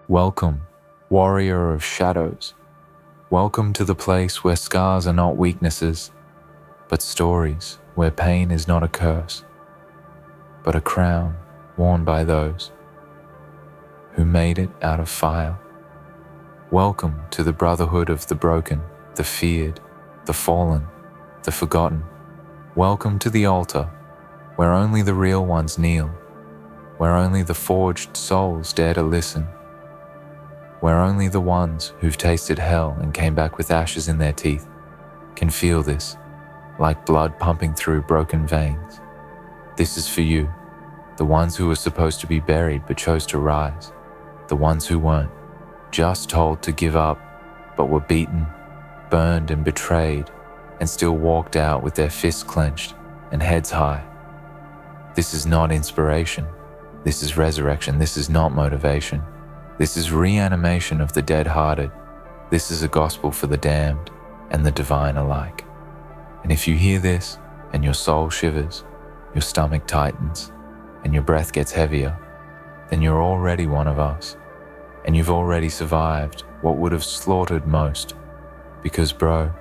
Welcome, warrior of shadows. Welcome to the place where scars are not weaknesses, but stories, where pain is not a curse, but a crown worn by those who made it out of fire. Welcome to the brotherhood of the broken, the feared, the fallen, the forgotten. Welcome to the altar, where only the real ones kneel, where only the forged souls dare to listen, where only the ones who've tasted hell and came back with ashes in their teeth can feel this, like blood pumping through broken veins. This is for you, the ones who were supposed to be buried but chose to rise, the ones who weren't, just told to give up, but were beaten, burned and betrayed, and still walked out with their fists clenched and heads high. This is not inspiration. This is resurrection. This is not motivation. This is reanimation of the dead-hearted. This is a gospel for the damned and the divine alike. And if you hear this and your soul shivers, your stomach tightens, and your breath gets heavier, then you're already one of us, and you've already survived what would have slaughtered most. Because, bro,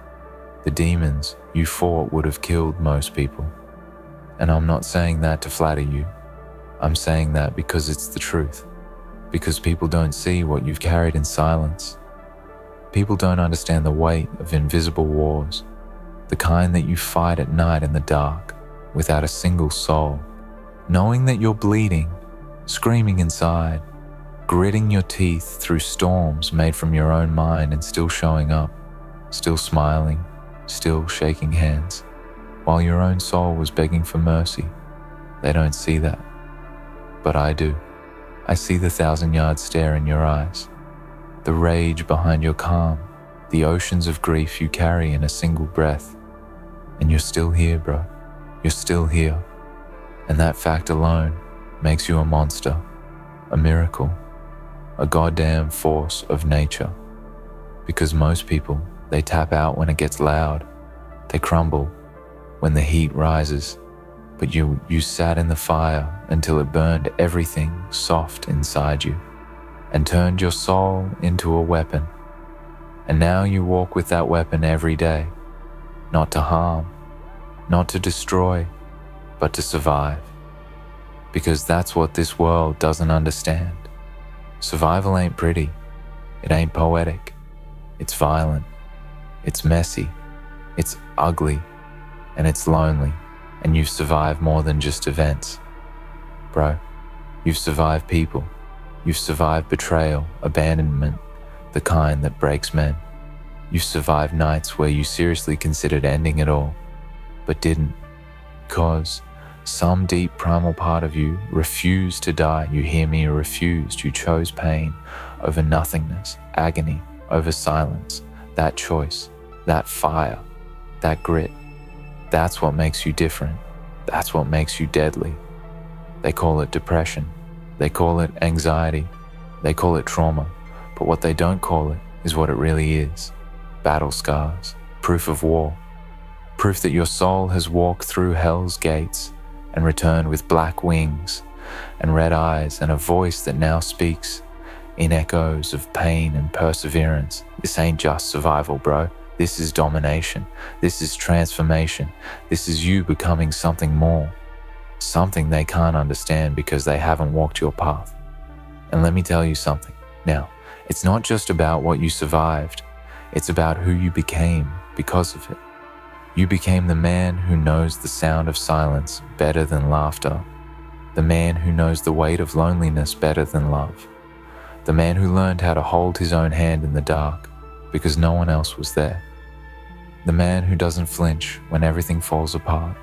the demons you fought would have killed most people. And I'm not saying that to flatter you. I'm saying that because it's the truth. Because people don't see what you've carried in silence. People don't understand the weight of invisible wars, the kind that you fight at night in the dark, without a single soul, knowing that you're bleeding, screaming inside, gritting your teeth through storms made from your own mind and still showing up, still smiling, still shaking hands, while your own soul was begging for mercy. They don't see that. But I do. I see the 1,000-yard stare in your eyes, the rage behind your calm, the oceans of grief you carry in a single breath. And you're still here, bro. You're still here. And that fact alone makes you a monster, a miracle, a goddamn force of nature. Because most people, they tap out when it gets loud. They crumble when the heat rises. But you sat in the fire until it burned everything soft inside you and turned your soul into a weapon. And now you walk with that weapon every day, not to harm, not to destroy, but to survive. Because that's what this world doesn't understand. Survival ain't pretty. It ain't poetic. It's violent. It's messy. It's ugly. And it's lonely. And you've survived more than just events. Bro, you've survived people. You've survived betrayal, abandonment, the kind that breaks men. You've survived nights where you seriously considered ending it all, but didn't, because some deep primal part of you refused to die. You hear me? Refused. You chose pain over nothingness, agony over silence. That choice, that fire, that grit. That's what makes you different. That's what makes you deadly. They call it depression. They call it anxiety. They call it trauma. But what they don't call it is what it really is. Battle scars, proof of war. Proof that your soul has walked through hell's gates and returned with black wings and red eyes and a voice that now speaks in echoes of pain and perseverance. This ain't just survival, bro. This is domination. This is transformation. This is you becoming something more. Something they can't understand because they haven't walked your path. And let me tell you something. Now, it's not just about what you survived. It's about who you became because of it. You became the man who knows the sound of silence better than laughter. The man who knows the weight of loneliness better than love. The man who learned how to hold his own hand in the dark because no one else was there. The man who doesn't flinch when everything falls apart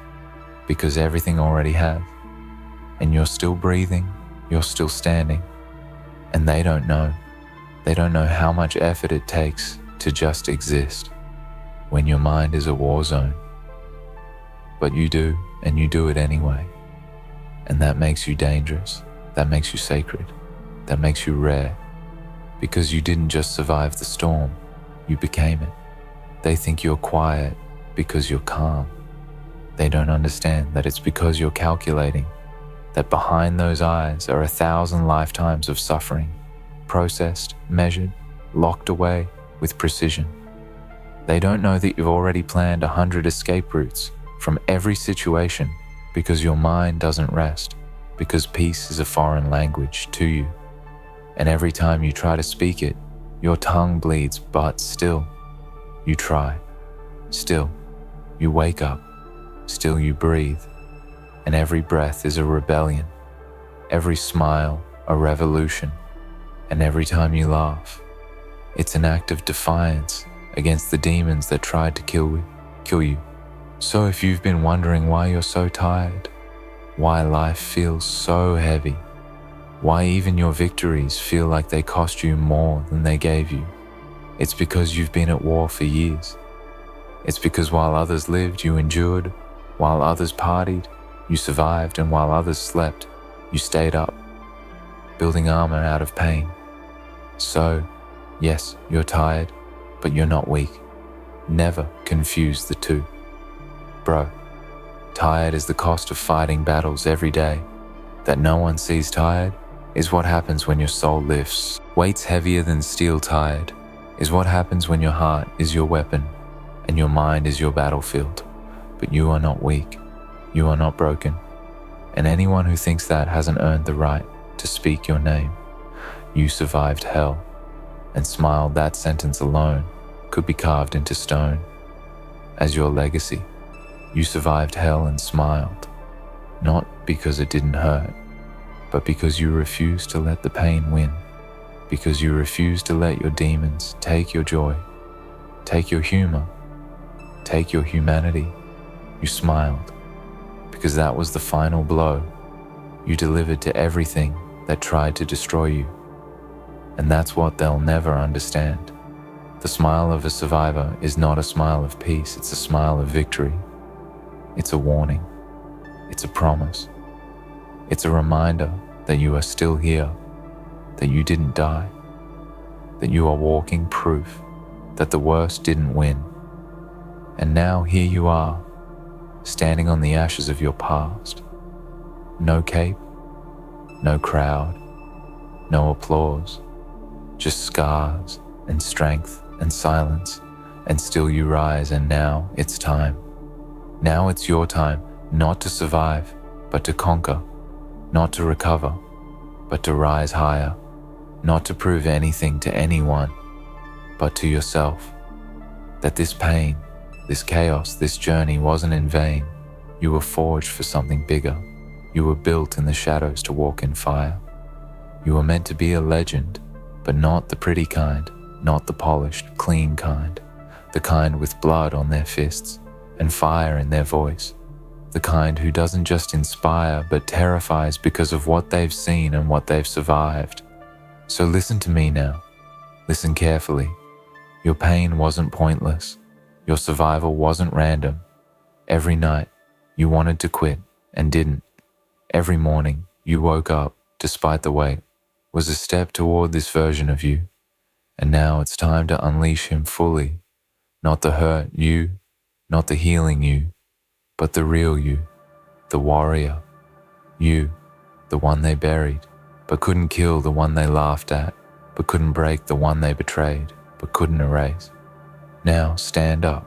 because everything already has. And you're still breathing, you're still standing, and they don't know. They don't know how much effort it takes to just exist when your mind is a war zone. But you do, and you do it anyway. And that makes you dangerous. That makes you sacred. That makes you rare. Because you didn't just survive the storm, you became it. They think you're quiet because you're calm. They don't understand that it's because you're calculating, that behind those eyes are 1,000 lifetimes of suffering, processed, measured, locked away with precision. They don't know that you've already planned 100 escape routes from every situation because your mind doesn't rest, because peace is a foreign language to you. And every time you try to speak it, your tongue bleeds, but still, you try. Still, you wake up. Still, you breathe. And every breath is a rebellion. Every smile, a revolution. And every time you laugh, it's an act of defiance against the demons that tried to kill you. So if you've been wondering why you're so tired, why life feels so heavy, why even your victories feel like they cost you more than they gave you, it's because you've been at war for years. It's because while others lived, you endured, while others partied, you survived, and while others slept, you stayed up, building armor out of pain. So, yes, you're tired, but you're not weak. Never confuse the two. Bro, tired is the cost of fighting battles every day. That no one sees tired is what happens when your soul lifts. Weights heavier than steel tired is what happens when your heart is your weapon and your mind is your battlefield. But you are not weak. You are not broken. And anyone who thinks that hasn't earned the right to speak your name. You survived hell, and smiled. That sentence alone could be carved into stone as your legacy. You survived hell and smiled, not because it didn't hurt, but because you refused to let the pain win, because you refused to let your demons take your joy, take your humor, take your humanity. You smiled, because that was the final blow you delivered to everything that tried to destroy you. And that's what they'll never understand. The smile of a survivor is not a smile of peace, it's a smile of victory. It's a warning. It's a promise. It's a reminder that you are still here, that you didn't die, that you are walking proof that the worst didn't win. And now here you are, standing on the ashes of your past. No cape, no crowd, no applause, just scars and strength and silence, and still you rise. And now it's time. Now it's your time, not to survive, but to conquer, not to recover, but to rise higher, not to prove anything to anyone, but to yourself, that this pain, this chaos, this journey wasn't in vain. You were forged for something bigger. You were built in the shadows to walk in fire. You were meant to be a legend, but not the pretty kind, not the polished, clean kind, the kind with blood on their fists and fire in their voice, the kind who doesn't just inspire but terrifies because of what they've seen and what they've survived. So listen to me now. Listen carefully. Your pain wasn't pointless. Your survival wasn't random. Every night, you wanted to quit and didn't. Every morning, you woke up, despite the weight, was a step toward this version of you. And now it's time to unleash him fully. Not the hurt you, not the healing you, but the real you, the warrior. You, the one they buried, but couldn't kill, the one they laughed at, but couldn't break, the one they betrayed, but couldn't erase. Now stand up.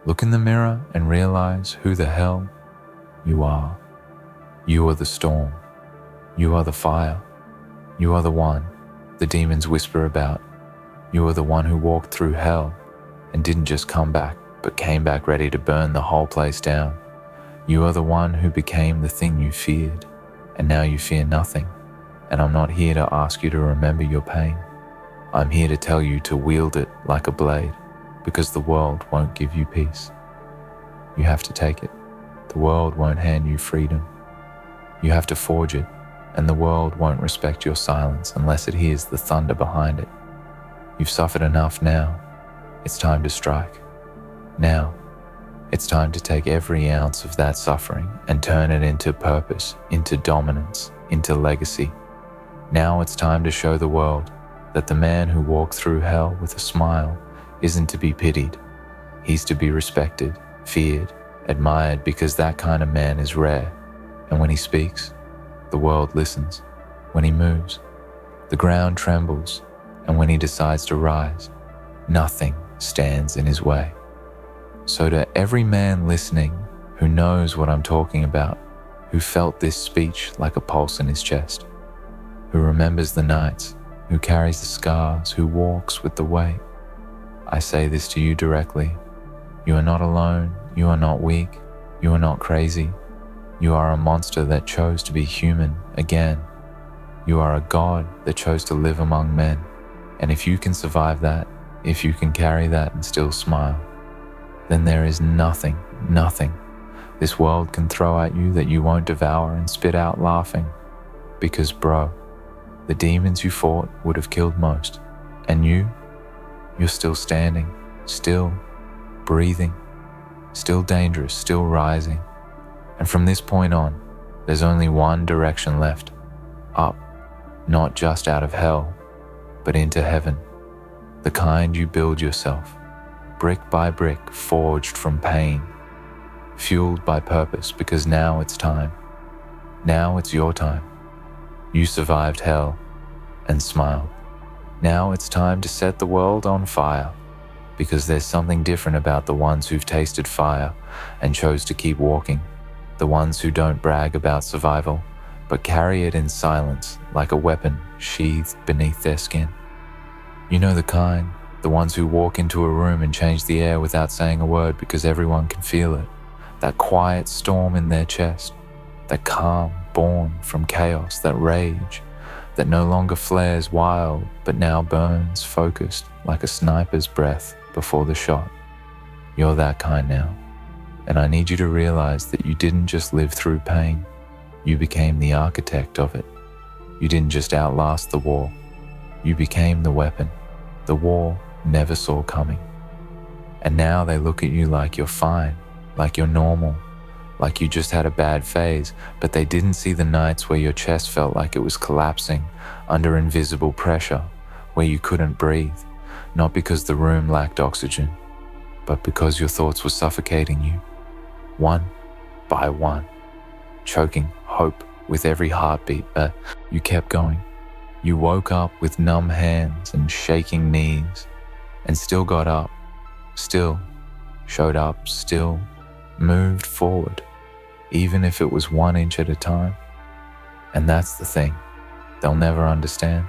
Look in the mirror and realize who the hell you are. You are the storm. You are the fire. You are the one the demons whisper about. You are the one who walked through hell and didn't just come back, but came back ready to burn the whole place down. You are the one who became the thing you feared, and now you fear nothing. And I'm not here to ask you to remember your pain. I'm here to tell you to wield it like a blade, because the world won't give you peace. You have to take it. The world won't hand you freedom. You have to forge it, and the world won't respect your silence unless it hears the thunder behind it. You've suffered enough now. It's time to strike. Now, it's time to take every ounce of that suffering and turn it into purpose, into dominance, into legacy. Now it's time to show the world that the man who walked through hell with a smile isn't to be pitied. He's to be respected, feared, admired, because that kind of man is rare. And when he speaks, the world listens. When he moves, The ground trembles, and when he decides to rise, nothing stands in his way. So to every man listening who knows what I'm talking about, who felt this speech like a pulse in his chest, who remembers the nights, who carries the scars, who walks with the weight, I say this to you directly. You are not alone, you are not weak, you are not crazy. You are a monster that chose to be human again. You are a god that chose to live among men. And if you can survive that, if you can carry that and still smile, then there is nothing this world can throw at you that you won't devour and spit out laughing. Because bro, the demons you fought would have killed most. And you're still standing, still breathing, still dangerous, still rising. And from this point on, there's only one direction left, up, not just out of hell, but into heaven, the kind you build yourself, brick by brick, forged from pain, fueled by purpose, because now it's time. Now it's your time. You survived hell and smiled. Now it's time to set the world on fire, because there's something different about the ones who've tasted fire and chose to keep walking, the ones who don't brag about survival, but carry it in silence like a weapon sheathed beneath their skin. You know the kind, the ones who walk into a room and change the air without saying a word because everyone can feel it, that quiet storm in their chest, that calm born from chaos, that rage that no longer flares wild but now burns focused like a sniper's breath before the shot. You're that kind now, and I need you to realize that you didn't just live through pain, you became the architect of it. You didn't just outlast the war, you became the weapon the war never saw coming. And now they look at you like you're fine, like you're normal, like you just had a bad phase, but they didn't see the nights where your chest felt like it was collapsing under invisible pressure, where you couldn't breathe, not because the room lacked oxygen, but because your thoughts were suffocating you, one by one, choking hope with every heartbeat, but you kept going. You woke up with numb hands and shaking knees, and still got up, still showed up, still moved forward, even if it was 1 inch at a time. And that's the thing they'll never understand.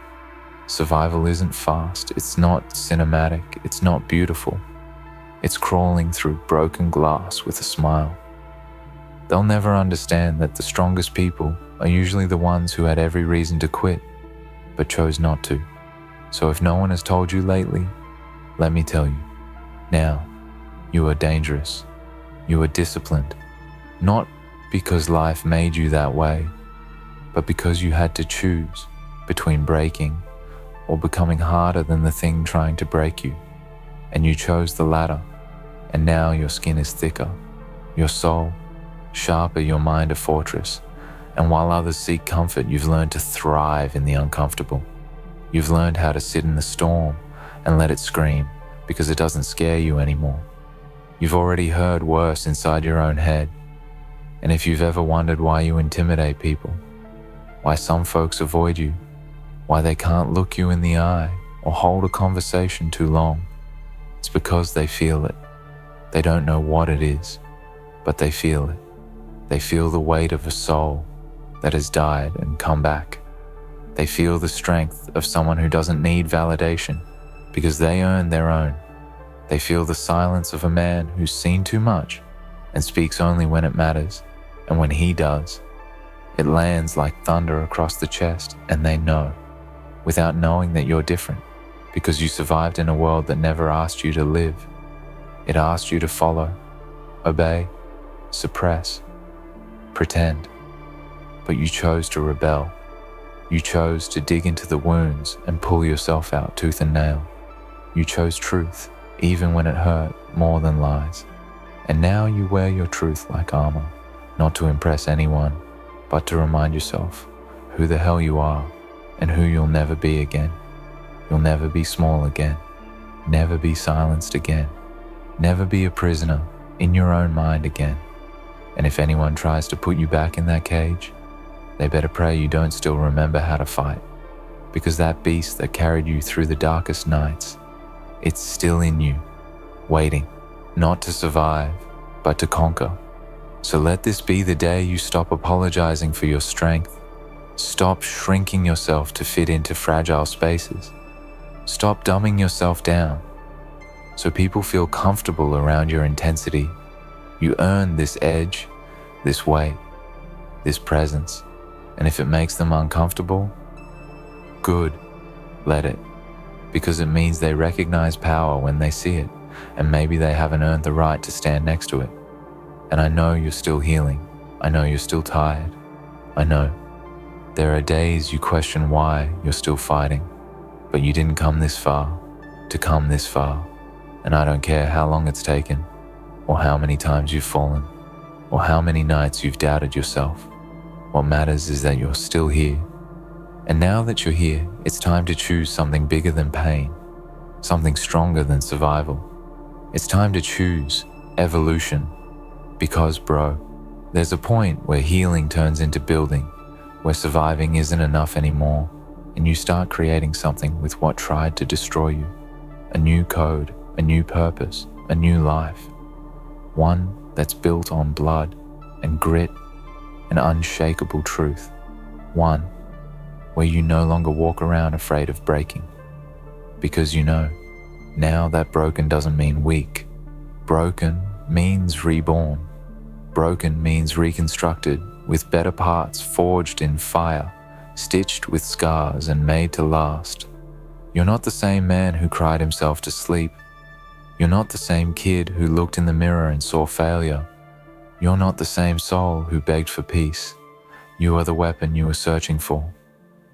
Survival isn't fast, it's not cinematic, it's not beautiful. It's crawling through broken glass with a smile. They'll never understand that the strongest people are usually the ones who had every reason to quit, but chose not to. So if no one has told you lately, let me tell you, now, you are dangerous. You are disciplined, not because life made you that way, but because you had to choose between breaking or becoming harder than the thing trying to break you. And you chose the latter, and now your skin is thicker, your soul sharper, your mind a fortress. And while others seek comfort, you've learned to thrive in the uncomfortable. You've learned how to sit in the storm and let it scream because it doesn't scare you anymore. You've already heard worse inside your own head. And if you've ever wondered why you intimidate people, why some folks avoid you, why they can't look you in the eye or hold a conversation too long, it's because they feel it. They don't know what it is, but they feel it. They feel the weight of a soul that has died and come back. They feel the strength of someone who doesn't need validation because they earn their own. They feel the silence of a man who's seen too much and speaks only when it matters, and when he does, it lands like thunder across the chest, and they know, without knowing, that you're different because you survived in a world that never asked you to live. It asked you to follow, obey, suppress, pretend. But you chose to rebel. You chose to dig into the wounds and pull yourself out tooth and nail. You chose truth, even when it hurt more than lies. And now you wear your truth like armor, not to impress anyone, but to remind yourself who the hell you are and who you'll never be again. You'll never be small again, never be silenced again, never be a prisoner in your own mind again. And if anyone tries to put you back in that cage, they better pray you don't still remember how to fight, because that beast that carried you through the darkest nights, it's still in you, waiting, not to survive, but to conquer. So let this be the day you stop apologizing for your strength. Stop shrinking yourself to fit into fragile spaces. Stop dumbing yourself down so people feel comfortable around your intensity. You earn this edge, this weight, this presence, and if it makes them uncomfortable, good, let it, because it means they recognize power when they see it, and maybe they haven't earned the right to stand next to it. And I know you're still healing. I know you're still tired. I know. There are days you question why you're still fighting, but you didn't come this far to come this far. And I don't care how long it's taken, or how many times you've fallen, or how many nights you've doubted yourself. What matters is that you're still here. And now that you're here, it's time to choose something bigger than pain, something stronger than survival. It's time to choose evolution. Because, bro, there's a point where healing turns into building, where surviving isn't enough anymore, and you start creating something with what tried to destroy you. A new code, a new purpose, a new life. One that's built on blood and grit and unshakable truth. One where you no longer walk around afraid of breaking. Because you know, now that broken doesn't mean weak. Broken means reborn. Broken means reconstructed with better parts forged in fire, stitched with scars and made to last. You're not the same man who cried himself to sleep. You're not the same kid who looked in the mirror and saw failure. You're not the same soul who begged for peace. You are the weapon you were searching for.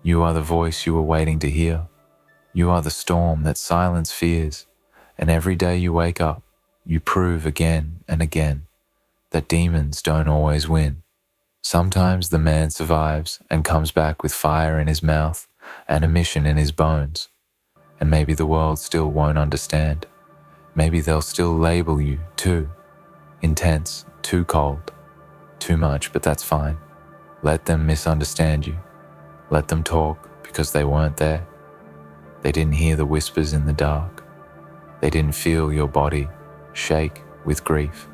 You are the voice you were waiting to hear. You are the storm that silence fears. And every day you wake up, you prove again and again that demons don't always win. Sometimes the man survives and comes back with fire in his mouth and a mission in his bones. And maybe the world still won't understand. Maybe they'll still label you too intense, too cold, too much, but that's fine. Let them misunderstand you. Let them talk because they weren't there. They didn't hear the whispers in the dark. They didn't feel your body shake with grief.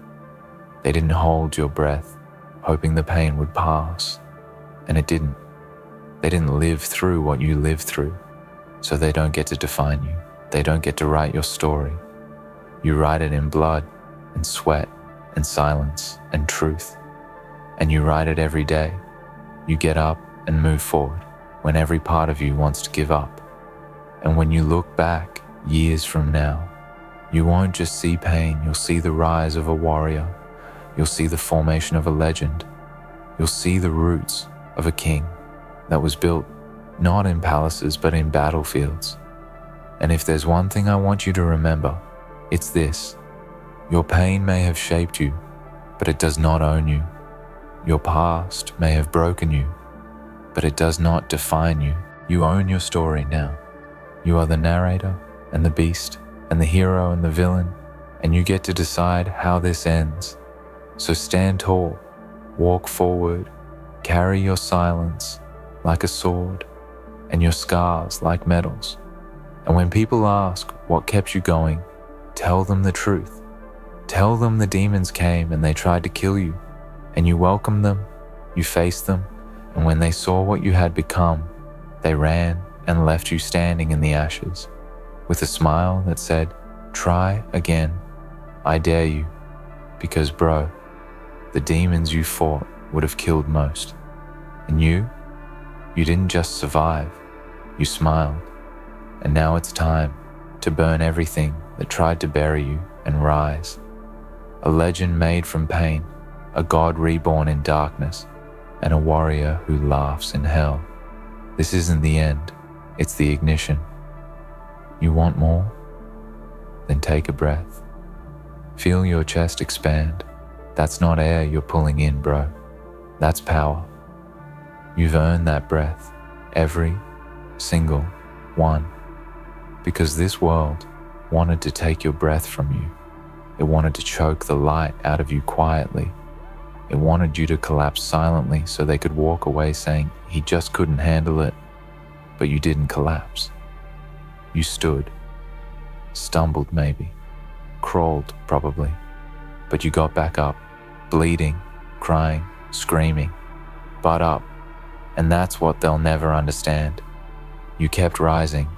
They didn't hold your breath, hoping the pain would pass, and it didn't. They didn't live through what you lived through, so they don't get to define you. They don't get to write your story. You write it in blood and sweat and silence and truth, and you write it every day. You get up and move forward when every part of you wants to give up. And when you look back years from now, you won't just see pain, you'll see the rise of a warrior. You'll see the formation of a legend. You'll see the roots of a king that was built not in palaces but in battlefields. And if there's one thing I want you to remember, it's this. Your pain may have shaped you, but it does not own you. Your past may have broken you, but it does not define you. You own your story now. You are the narrator and the beast and the hero and the villain, and you get to decide how this ends. So stand tall, walk forward, carry your silence like a sword and your scars like medals. And when people ask what kept you going, tell them the truth. Tell them the demons came and they tried to kill you, and you welcomed them, you faced them, and when they saw what you had become, they ran and left you standing in the ashes with a smile that said, "Try again. I dare you." Because, bro, the demons you fought would have killed most. And you didn't just survive, you smiled. And now it's time to burn everything that tried to bury you and rise. A legend made from pain, a god reborn in darkness, and a warrior who laughs in hell. This isn't the end, it's the ignition. You want more? Then take a breath. Feel your chest expand. That's not air you're pulling in, bro. That's power. You've earned that breath, every single one. Because this world wanted to take your breath from you. It wanted to choke the light out of you quietly. It wanted you to collapse silently so they could walk away saying, "He just couldn't handle it." but you didn't collapse. You stood, stumbled maybe, crawled probably, but you got back up, bleeding, crying, screaming, but up, and that's what they'll never understand. You kept rising,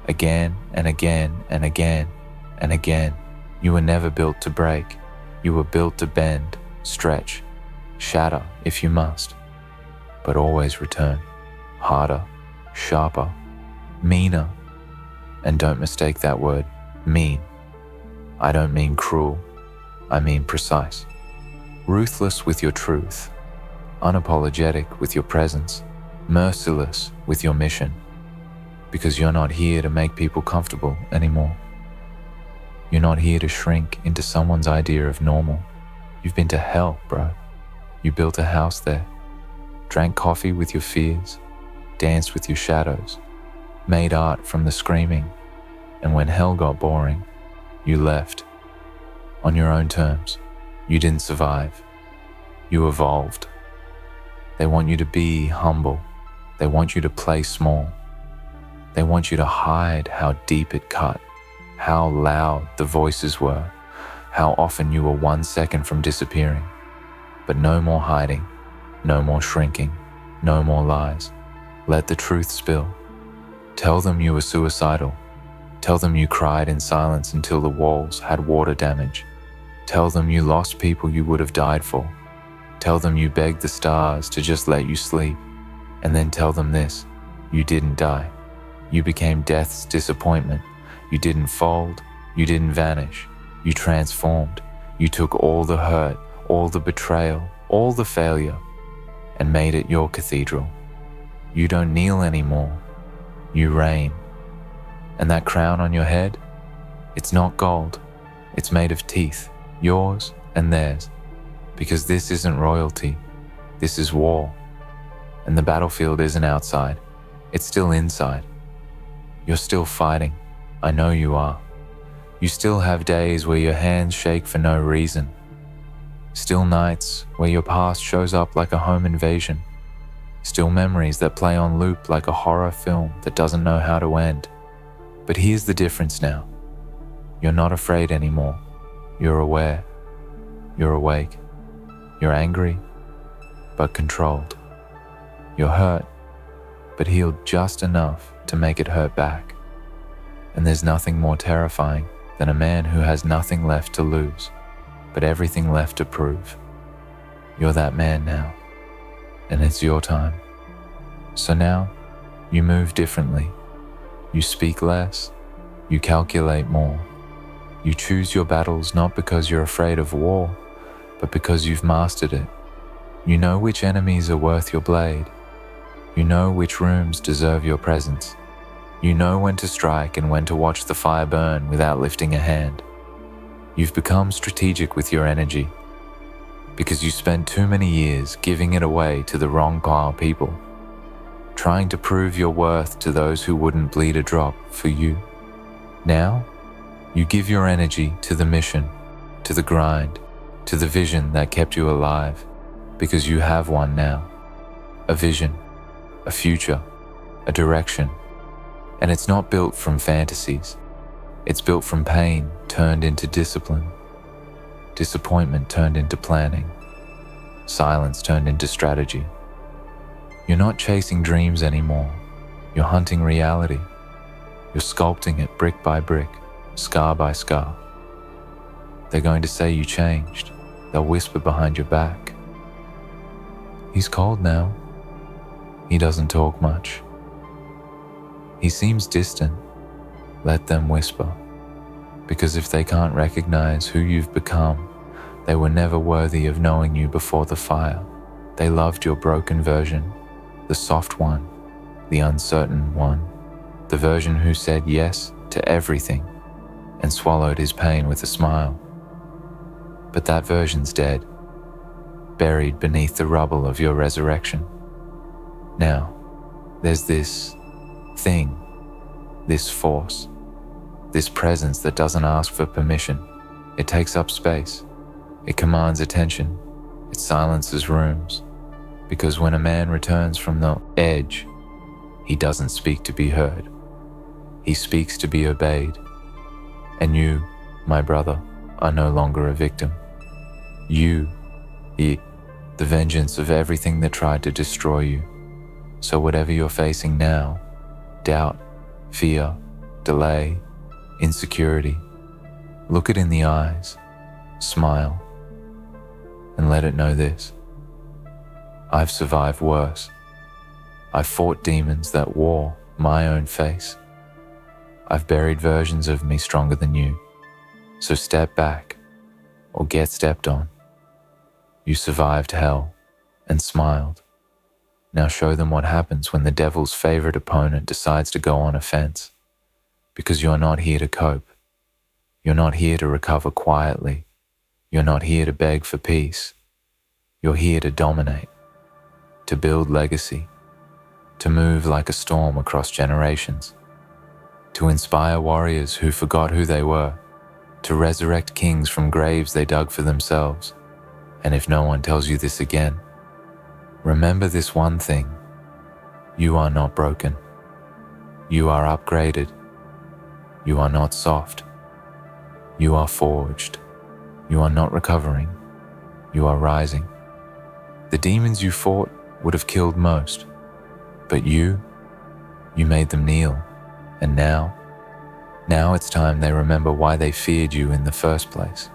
again and again and again and again. You were never built to break. You were built to bend, stretch, shatter if you must, but always return, harder, sharper, meaner. And don't mistake that word, mean. I don't mean cruel, I mean precise. Ruthless with your truth, unapologetic with your presence, merciless with your mission, because you're not here to make people comfortable anymore. You're not here to shrink into someone's idea of normal. You've been to hell, bro. You built a house there, drank coffee with your fears, danced with your shadows, made art from the screaming, and when hell got boring, you left. On your own terms. You didn't survive. You evolved. They want you to be humble. They want you to play small. They want you to hide how deep it cut, how loud the voices were, how often you were 1 second from disappearing. But no more hiding, no more shrinking, no more lies. Let the truth spill. Tell them you were suicidal. Tell them you cried in silence until the walls had water damage. Tell them you lost people you would have died for. Tell them you begged the stars to just let you sleep. And then tell them this, you didn't die. You became death's disappointment. You didn't fold, you didn't vanish. You transformed. You took all the hurt, all the betrayal, all the failure, and made it your cathedral. You don't kneel anymore. You reign. And that crown on your head, it's not gold. It's made of teeth, yours and theirs. Because this isn't royalty. This is war. And the battlefield isn't outside. It's still inside. You're still fighting. I know you are. You still have days where your hands shake for no reason. Still nights where your past shows up like a home invasion. Still memories that play on loop like a horror film that doesn't know how to end. But here's the difference now. You're not afraid anymore. You're aware. You're awake. You're angry, but controlled. You're hurt, but healed just enough to make it hurt back. And there's nothing more terrifying than a man who has nothing left to lose, but everything left to prove. You're that man now, and it's your time. So now, you move differently. You speak less. You calculate more. You choose your battles not because you're afraid of war, but because you've mastered it. You know which enemies are worth your blade. You know which rooms deserve your presence. You know when to strike and when to watch the fire burn without lifting a hand. You've become strategic with your energy because you spent too many years giving it away to the wrong pile of people, trying to prove your worth to those who wouldn't bleed a drop for you. Now, you give your energy to the mission, to the grind, to the vision that kept you alive, because you have one now. A vision, a future, a direction. And it's not built from fantasies. It's built from pain turned into discipline, disappointment turned into planning, silence turned into strategy. You're not chasing dreams anymore. You're hunting reality. You're sculpting it brick by brick, scar by scar. They're going to say you changed. They'll whisper behind your back. He's cold now. He doesn't talk much. He seems distant. Let them whisper. Because if they can't recognize who you've become, they were never worthy of knowing you before the fire. They loved your broken version, the soft one, the uncertain one, the version who said yes to everything and swallowed his pain with a smile. But that version's dead, buried beneath the rubble of your resurrection. Now, there's this thing, this force, this presence that doesn't ask for permission. It takes up space. It commands attention. It silences rooms. Because when a man returns from the edge, He doesn't speak to be heard. He speaks to be obeyed. And you, my brother, are no longer a victim. You, the vengeance of everything that tried to destroy you. So whatever you're facing now, doubt, fear, delay, insecurity, look it in the eyes, smile, and let it know this. I've survived worse. I've fought demons that wore my own face. I've buried versions of me stronger than you. So step back or get stepped on. You survived hell and smiled. Now show them what happens when the devil's favorite opponent decides to go on offense. Because you're not here to cope. You're not here to recover quietly. You're not here to beg for peace. You're here to dominate, to build legacy, to move like a storm across generations, to inspire warriors who forgot who they were, to resurrect kings from graves they dug for themselves. And if no one tells you this again, remember this one thing. You are not broken. You are upgraded. You are not soft. You are forged. You are not recovering. You are rising. The demons you fought would have killed most, but you made them kneel. And now it's time they remember why they feared you in the first place.